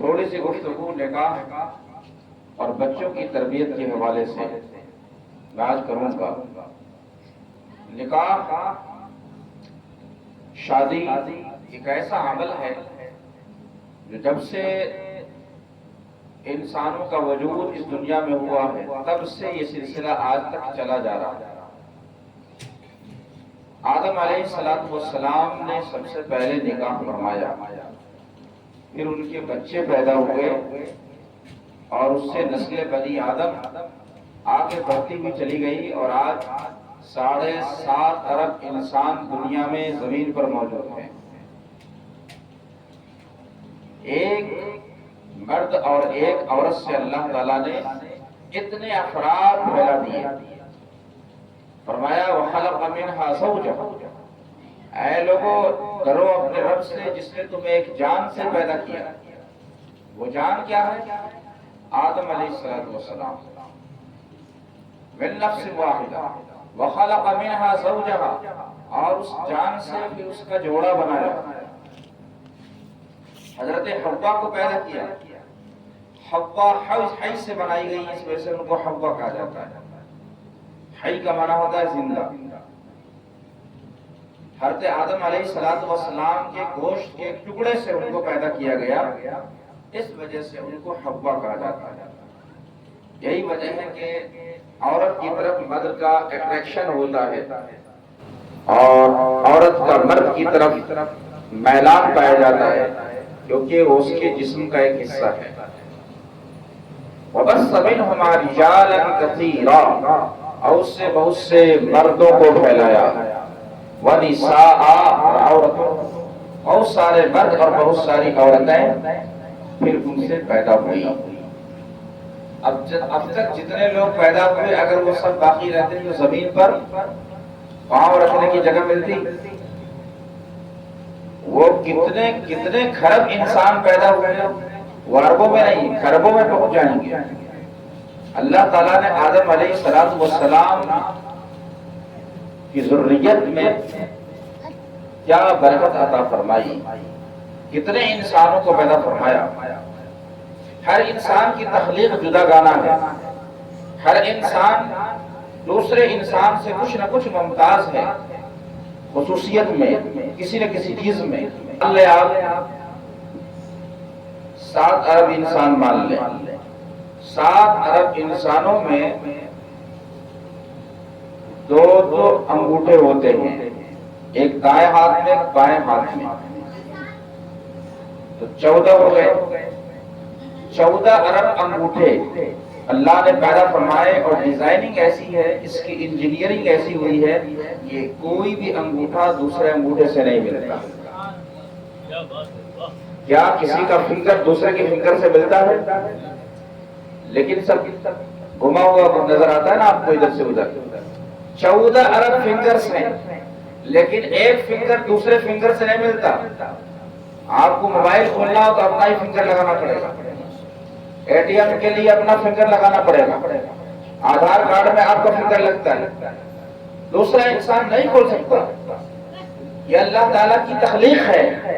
تھوڑی سی گفتگو نکاح اور بچوں کی تربیت کے حوالے سے میں آج کروں گا۔ نکاح شادی ایک ایسا عمل ہے جو جب سے انسانوں کا وجود اس دنیا میں ہوا ہے تب سے یہ سلسلہ آج تک چلا جا رہا ہے۔ آدم علیہ السلام نے سب سے پہلے نکاح فرمایا، پھر ان کے بچے پیدا ہوئے اور اس سے نسل بنی آدم آگے بڑھتی ہوئی چلی گئی، اور آج 7.5 ارب انسان دنیا میں زمین پر موجود ہیں۔ ایک مرد اور ایک عورت سے اللہ تعالیٰ نے اتنے افراد پھیلا دیے۔ فرمایا وَخَلَقَ مِنْهَا زَوْجَهَا، اے لوگوں ڈرو اپنے رب سے جس نے تمہیں ایک جان سے پیدا کیا۔ وہ جان کیا ہے؟ آدم علیہ السلام۔ مِن نَفْسٍ وَاحِدَةٍ وَخَلَقَ مِنْهَا زَوْجَهَا، اور اس جان سے پھر اس کا جوڑا بنایا، حضرت حوا کو پیدا کیا۔ حوا حی سے بنائی گئی، اس وجہ سے ان کو حوا کہا جاتا ہے۔ حی کا معنی ہوتا ہے زندہ۔ حضرت آدم علیہ السلام کے گوشت کے ایک ٹکڑے سے ان کو پیدا کیا گیا، اس وجہ سے ان کو حوا کہا جاتا ہے۔ یہی وجہ ہے کہ عورت کی طرف مرد کا اٹریکشن ہوتا ہے اور عورت کا مرد کی طرف میلان پایا جاتا ہے، کیونکہ وہ اس کے جسم کا ایک حصہ ہے۔ وَبَثَّ مِنْهُمَا رِجَالًا كَثِيرًا، اور اس سے بہت سے مردوں کو پھیلایا۔ وَنِسَاءً، اور عورتوں، بہت سارے مرد اور بہت ساری عورتیں پھر ان سے پیدا ہوئی۔ اب تک جتنے لوگ پیدا ہوئے اگر وہ سب باقی رہتے تو زمین پر پاؤں رکھنے کی جگہ ملتی؟ وہ کتنے کھرب انسان پیدا ہوئے، وہ اربوں میں نہیں کھربوں میں پہنچ جائیں گے۔ اللہ تعالیٰ نے آدم علیہ السلام کی ذریت میں کیا برکت عطا فرمائی، کتنے انسانوں کو پیدا فرمایا۔ ہر انسان کی تخلیق جدا گانا ہے، ہر انسان دوسرے انسان سے کچھ نہ کچھ ممتاز ہے، خصوصیت میں، کسی نہ کسی چیز میں۔ آپ 7 ارب انسان مان لیں، 7 ارب انسانوں میں 2 انگوٹھے ہوتے ہیں، ایک دائیں ہاتھ میں ایک بائیں ہاتھ میں، تو 14 ہو گئے۔ 14 ارب انگوٹھے اللہ نے پیدا فرمائے، اور ڈیزائننگ ایسی ہے، اس کی انجینئرنگ ایسی ہوئی ہے، یہ کوئی بھی انگوٹھا دوسرے انگوٹھے سے نہیں ملتا۔ کیا کسی کا فنگر دوسرے کے فنگر سے ملتا ہے؟ لیکن سب گھما ہوا نظر آتا ہے نا آپ کو ادھر سے ادھر۔ 14 ارب فنگرز ہیں، لیکن ایک فنگر دوسرے فنگر سے نہیں ملتا۔ آپ کو موبائل کھولنا ہو تو اپنا ہی فنگر لگانا پڑے گا، اے ٹی ایم کے لیے اپنا فنگر لگانا پڑے گا، آدھار کارڈ میں آپ کا فنگر لگتا ہے، دوسرا انسان نہیں کھول سکتا۔ یہ اللہ تعالیٰ کی تخلیق ہے۔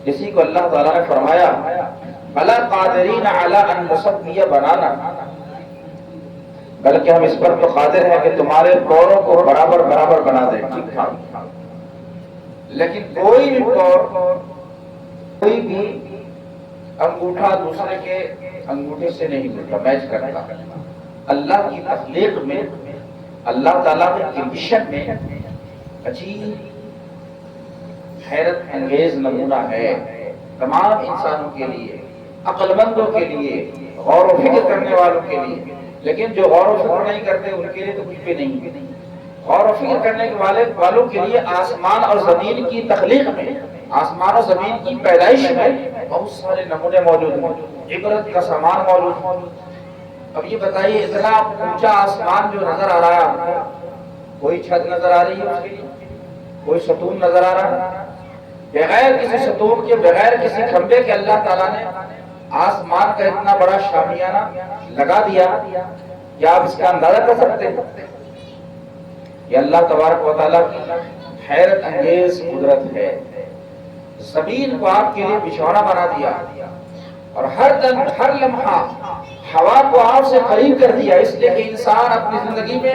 اسی کو اللہ تعالیٰ نے فرمایا بَلَا قَادِرِينَ عَلَىٰ أَن نُّسَوِّيَ بَنَانَا، بلکہ ہم اس پر تو قادر ہیں کہ تمہارے پوروں کو برابر برابر بنا دیں، ٹھیک ٹھاک۔ لیکن کوئی بھی پور، کوئی بھی انگوٹھا دوسرے کے انگوٹھے سے نہیں ملتا، میچ کرتا۔ اللہ کی تخلیق میں، اللہ تعالیٰ کے مشن میں عجیب حیرت انگیز نمونہ ہے تمام انسانوں کے لیے، عقل مندوں کے لیے، غور و فکر کرنے والوں کے لیے۔ لیکن جو غور و فکر نہیں کرتے ان کے لیے تو کچھ بھی نہیں۔ غور و فکر کرنے والوں کے لیے آسمان اور زمین کی تخلیق میں، آسمان و زمین کی پیدائش میں بہت سارے نمونے موجود ہیں، عبرت کا سامان موجود ہے۔ اب یہ بتائیے اتنا اونچا آسمان جو نظر آ رہا ہے آپ کو، کوئی چھت نظر آ رہی ہے اس کی، کوئی ستون نظر آ رہا ہے؟ بغیر کسی ستون کے، بغیر کسی کھمبے کے اللہ تعالیٰ نے آسمان کا اتنا بڑا شامیانہ لگا دیا، کیا آپ اس کا اندازہ کر سکتے ہیں؟ یہ اللہ تبارک و تعالیٰ کی حیرت انگیز قدرت ہے۔ زمین کو آپ کے لیے بچھونا بنا دیا، اور ہر لمحہ ہوا کو آپ سے قریب کر دیا، اس لیے کہ انسان اپنی زندگی میں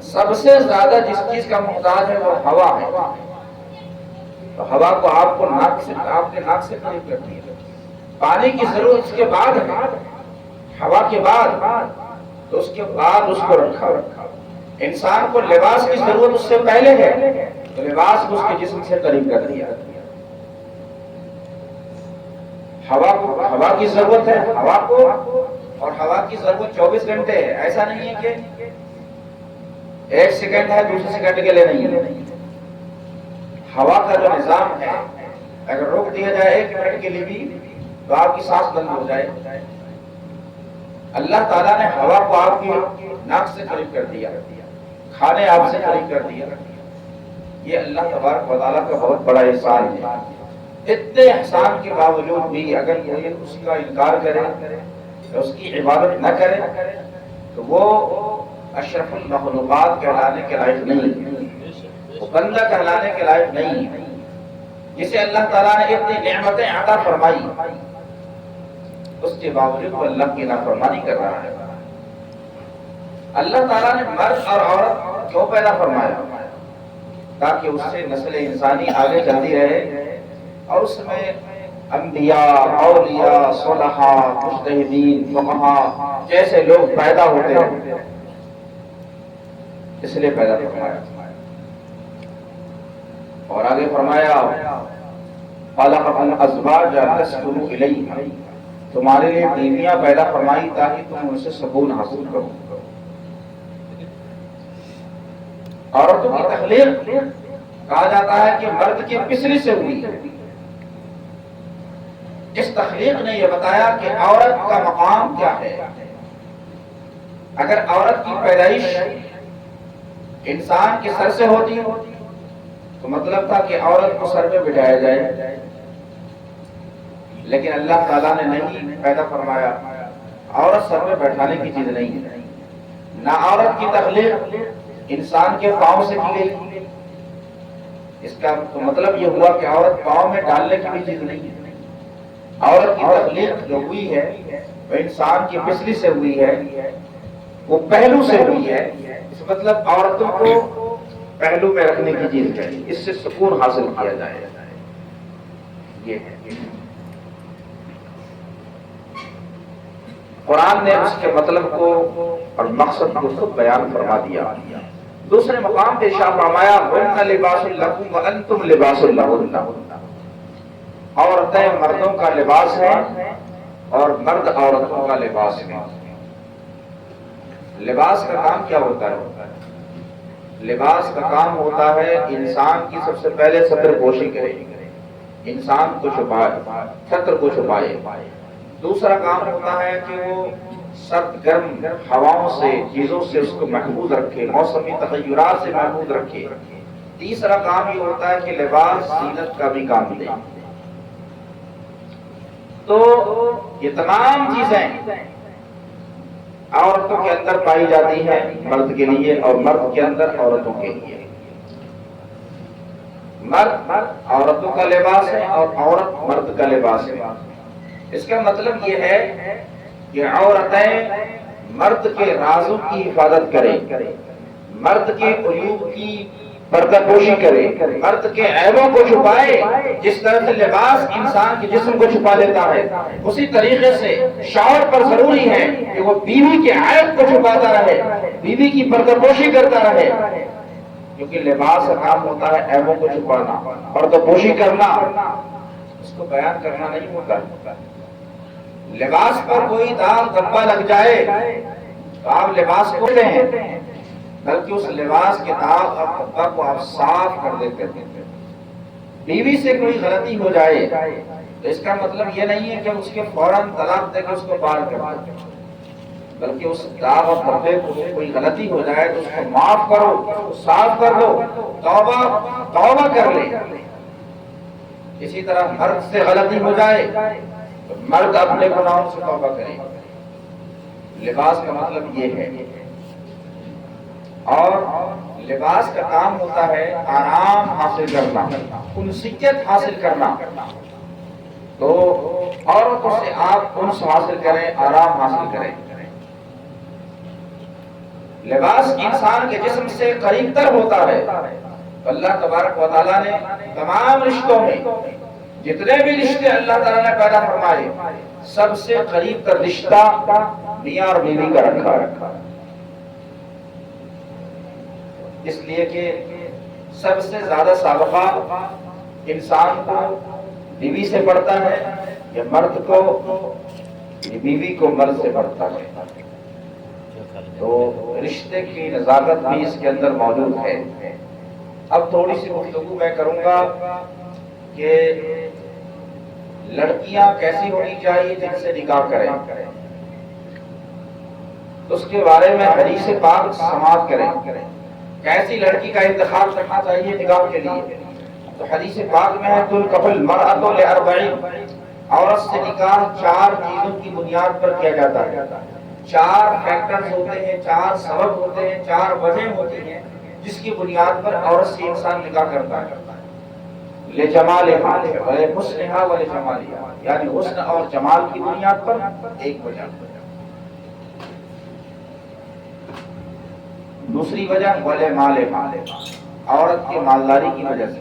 سب سے زیادہ جس چیز کا محتاج ہے وہ ہوا ہے، تو ہوا کو آپ نے ناک سے قریب کر دیا۔ پانی کی ضرورت اس کے بعد ہے، ہوا کے بعد، تو اس کے بعد اس کو رکھا۔ انسان کو لباس کی ضرورت اس سے پہلے ہے، تو لباس کو اس کے جسم سے قریب کر دیا۔ ہوا کی ضرورت ہے ہوا کو، اور ہوا کی ضرورت 24 گھنٹے ہے، ایسا نہیں ہے کہ ایک سیکنڈ ہے دوسرے سیکنڈ کے لیے نہیں ہے۔ ہوا کا جو نظام ہے اگر روک دیا جائے 1 منٹ کے لیے بھی تو آپ کی سانس بند ہو جائے۔ اللہ تعالیٰ نے ہوا کو آپ کی ناک سے قریب کر دیا، کھانے آپ سے قریب کر دیا۔ یہ اللہ تبارک و تعالیٰ کا بہت بڑا احسان ہے۔ اتنے احسان کے باوجود بھی اگر کوئی اس کا انکار کرے، اس کی عبادت نہ کرے، تو وہ اشرف المخلوقات کہلانے کے لائق نہیں، وہ بندہ کہلانے کے لائق نہیں ہے۔ جسے اللہ تعالیٰ نے اتنی نعمتیں عطا فرمائی، اس کے باوجود وہ اللہ کی نافرمانی کر رہا ہے۔ اللہ تعالیٰ نے مرد اور عورت کیوں پیدا فرمایا؟ تاکہ اس سے نسل انسانی آگے چلتی رہے، اور اس میں انبیاء، اولیاء، صلحاء، مجتہدین، فقہاء جیسے لوگ پیدا ہوتے ہیں، اس لیے پیدا فرمایا۔ اور آگے فرمایا خَلَقَ الْأَزْوَاجَ لِتَسْكُنُوا إِلَيْهَا، تمہارے لیے بیویاں پیدا فرمائی تاکہ تم ان سے سکون حاصل کرو۔ عورتوں کی تخلیق کہا جاتا ہے کہ مرد کی پسلی سے ہوئی ہے۔ اس تخلیق نے یہ بتایا کہ عورت کا مقام کیا ہے۔ اگر عورت کی پیدائش انسان کے سر سے ہوتی تو مطلب تھا کہ عورت کو سر پہ بٹھایا جائے، لیکن اللہ تعالیٰ نے نہیں پیدا فرمایا۔ عورت سر پہ بیٹھانے کی چیز نہیں ہے، نہ عورت کی تخلیق انسان کے پاؤں سے کی گئی، اس کا مطلب یہ ہوا کہ عورت پاؤں میں ڈالنے کی بھی چیز نہیں ہے۔ عورت کی تخلیق جو ہوئی ہے وہ انسان کی پسلی سے ہوئی ہے، وہ پہلو سے ہوئی ہے، اس مطلب عورتوں کو پہلو میں رکھنے کی چیز ہے، اس سے سکون حاصل کیا جائے، یہ ہے۔ قرآن نے اس کے مطلب کو اور مقصد کو خود بیان فرما دیا۔ دوسرے مقام پہ ارشاد فرمایا هُنَّ لِبَاسٌ لَكُمْ وَأَنْتُمْ لِبَاسٌ لَهُنَّ، عورتیں مردوں کا لباس ہیں اور مرد عورتوں کا لباس ہے۔ لباس کا کام کیا ہوتا ہے؟ لباس کا کام ہوتا ہے انسان کی سب سے پہلے ستر پوشی کرے، انسان کو چھپائے، ستر کو چھپائے۔ دوسرا کام ہوتا ہے کہ وہ سرد گرم ہواؤں سے، چیزوں سے اس کو محفوظ رکھے، موسمی تغیرات سے محفوظ رکھے۔ تیسرا کام یہ ہوتا ہے کہ لباس زینت کا بھی کام دے۔ تو یہ تمام چیزیں عورتوں کے اندر پائی جاتی ہیں مرد کے لیے، اور مرد کے اندر عورتوں کے لیے۔ مرد عورتوں کا لباس ہے اور عورت مرد کا لباس ہے۔ اس کا مطلب یہ ہے کہ عورتیں مرد کے رازوں کی حفاظت کریں، مرد کے عیوب کی پردہ پوشی کرے، مرد کے عیبوں کو چھپائے۔ جس طرح سے لباس انسان کے جسم کو چھپا لیتا ہے، اسی طریقے سے شوہر پر ضروری ہے کہ وہ بیوی کے عیب کو چھپاتا رہے، بیوی کی پردہ پوشی کرتا رہے، کیونکہ لباس کا کام ہوتا ہے عیبوں کو چھپانا، پردہ پوشی کرنا، اس کو بیان کرنا نہیں ہوتا۔ لباس پر کوئی داغ دھبا لگ جائے تو آپ لباس کو لیں، بلکہ اس لباس کے داغ اور دھبا کو آپ صاف کر دیتے ہیں۔ بیوی سے کوئی غلطی ہو جائے تو اس کا مطلب یہ نہیں ہے کہ اس کے فوراً طلاق دے کے اس کو پار کر دو، بلکہ اس داغ اور دھبے کو کوئی غلطی ہو جائے تو اس کو معاف کرو، صاف کر دو، توبہ کر لے۔ اسی طرح مرد سے غلطی ہو جائے تو مرد اپنے گناہوں سے توبہ کرے۔ لباس کا مطلب یہ ہے، اور لباس کا کام ہوتا ہے آرام حاصل کرنا، انسیت حاصل کرنا۔ تو عورتوں سے آپ انس حاصل کریں، آرام حاصل کریں۔ لباس انسان کے جسم سے قریب تر ہوتا ہے۔ اللہ تبارک و تعالیٰ نے تمام رشتوں میں جتنے بھی رشتے اللہ تعالیٰ نے پیدا فرمائے، سب سے قریب تر رشتہ میاں اور بیوی کا رکھا ہے، اس لیے کہ سب سے زیادہ سابقہ انسان کو بیوی سے پڑتا ہے، یا مرد کو بیوی کو مرد سے پڑتا ہے۔ تو رشتے کی نزاکت بھی اس کے اندر موجود ہے۔ اب تھوڑی سی گفتگو میں کروں گا کہ لڑکیاں کیسی ہونی چاہیے جن سے نکاح کریں، اس کے بارے میں حدیث پاک سماعت کریں، کیسی لڑکی کا انتخاب کرنا چاہیے نکاح کے لیے۔ تو حدیث پاک میں ہے تنکح المرأة لأربعین، عورت سے نکاح 4 چیزوں کی بنیاد پر کیا جاتا ہے۔ 4 فیکٹرز ہوتے ہیں، 4 سبب ہوتے ہیں، 4 وجہ ہوتی ہیں جس کی بنیاد پر عورت سے انسان نکاح کرتا ہے۔ لجمالہا ولحسنہا ولجمالہا، یعنی حسن اور جمال کی بنیاد پر ایک وجہ۔ دوسری وجہ ولمالہا، عورت کی مالداری کی وجہ سے۔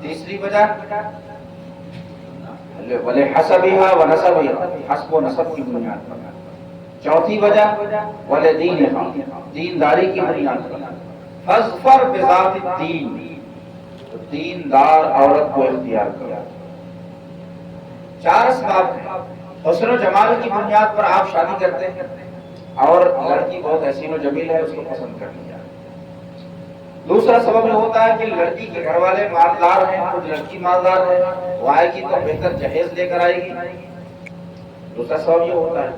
تیسری وجہ ولحسبہا ونسبہا، حسب و نسب کی بنیاد پر۔ چوتھی وجہ ولدینہا، دینداری کی بنیاد پر۔ فاظفر بذات الدین، دیندار عورت کو اختیار کرو۔ 4 اسباب ہیں۔ حسن و جمال کی بنیاد پر آپ شادی کرتے ہیں اور لڑکی بہت حسین و جمیل ہے، اس کو پسند کر لیا۔ دوسرا سبب یہ ہوتا ہے کہ لڑکی کے گھر والے مالدار ہیں، خود لڑکی مالدار ہے، وہ آئے گی تو بہتر جہیز لے کر آئے گی، دوسرا سبب یہ ہوتا ہے۔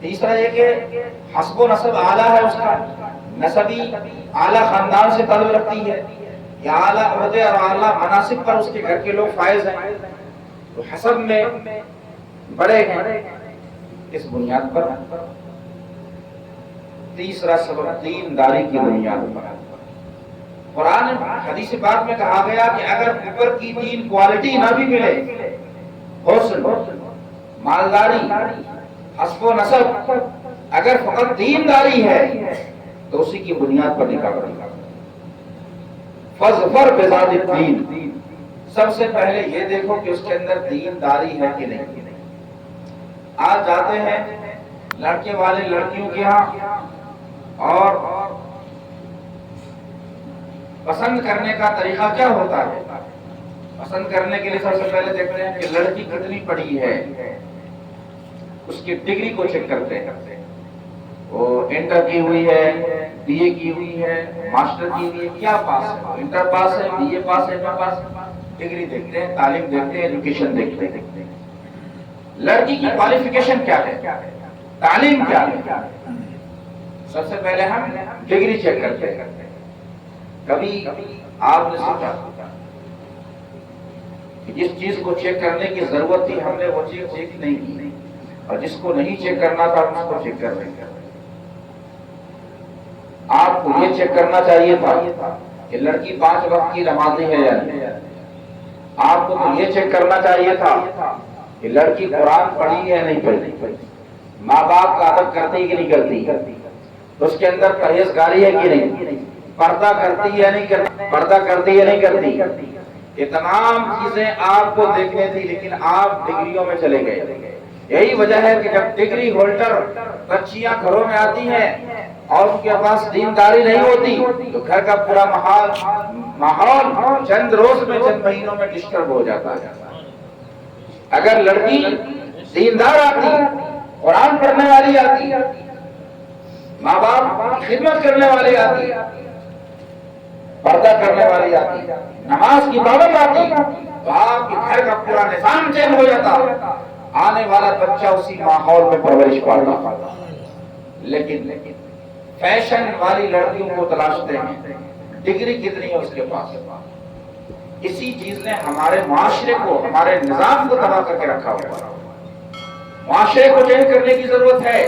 تیسرا یہ کہ حسب و نسب اعلیٰ ہے، اس کا نسبی اعلیٰ خاندان سے تعلق رکھتی ہے، یا اعلیٰ عہدے اور اعلیٰ مناصب پر اس کے گھر کے لوگ فائز ہیں، تو حسب میں بڑے ہیں، اس بنیاد پر۔ تیسرا سبب دینداری کی بنیاد پر۔ قرآن حدیث پاک میں کہا گیا کہ اگر اوپر کی 3 کوالٹی نہ بھی ملے، حسن، مالداری، حسب و نسب، اگر فقط دینداری ہے تو اسی کی بنیاد پر نکاح کرنا۔ فاظفر بذات الدین، سب سے پہلے یہ دیکھو کہ اس کے اندر دینداری ہے کہ نہیں۔ آج جاتے ہیں لڑکے والے لڑکیوں کے ہاں اور پسند کرنے کا طریقہ کیا ہوتا ہے؟ پسند کرنے کے لیے سب سے پہلے دیکھتے ہیں کہ لڑکی کتنی پڑھی ہے، اس کی ڈگری کو چیک کرتے ہیں، وہ انٹر کی ہوئی ہے، بی اے کی ہوئی ہے، ماسٹر کی ہوئی ہے، کیا پاس ہے، انٹر پاس ہے، بی اے پاس ہے، ایم اے پاس ہے، ڈگری دیکھتے ہیں، تعلیم دیکھتے ہیں، ایجوکیشن دیکھتے ہیں۔ لڑکی کی کوالیفیکیشن کیا ہے، تعلیم کیا ہے، سب سے پہلے ہم ڈگری چیک کرتے ہیں۔ کبھی آپ نے سوچا کہ جس چیز کو چیک کرنے کی ضرورت تھی ہم نے وہ چیز چیک نہیں کی، اور جس کو نہیں چیک کرنا تھا اس کو چیک کر رہے ہیں۔ آپ کو یہ چیک کرنا چاہیے تھا کہ لڑکی 5 وقت کی نمازی ہے یا نہیں۔ آپ کو تو یہ چیک کرنا چاہیے تھا کہ لڑکی قرآن پڑھی ہے نہیں پڑھی، ماں باپ کا ادب کرتی کہ نہیں کرتی، اس کے اندر پرہیزگاری ہے کہ نہیں، پردہ کرتی ہے نہیں کرتی، پردہ کرتی ہے نہیں کرتی۔ یہ تمام چیزیں آپ کو دیکھنے تھی، لیکن آپ ڈگریوں میں چلے گئے۔ یہی وجہ ہے کہ جب ڈگری ہولڈر بچیاں گھروں میں آتی ہیں اور ان کے پاس دینداری نہیں ہوتی تو گھر کا پورا ماحول چند روز میں، چند مہینوں میں ڈسٹرب ہو جاتا ہے۔ اگر لڑکی دیندار آتی، قرآن پڑھنے والی آتی، ماں باپ کی خدمت کرنے والی آتی، پردہ کرنے والی آتی، نماز کی پابند آتی، تو آپ کے گھر کا پورا نظام چینج ہو جاتا، آنے والا بچہ اسی ماحول میں پرورش پاتا۔ لیکن فیشن والی لڑکیوں کو تلاشتے ہیں، ڈگری کتنی ہے اس کے پاس۔ اسی چیز نے ہمارے معاشرے کو، ہمارے نظام کو تباہ کر کے رکھا ہوا ہے۔ معاشرے کو چینج کرنے کی ضرورت ہے۔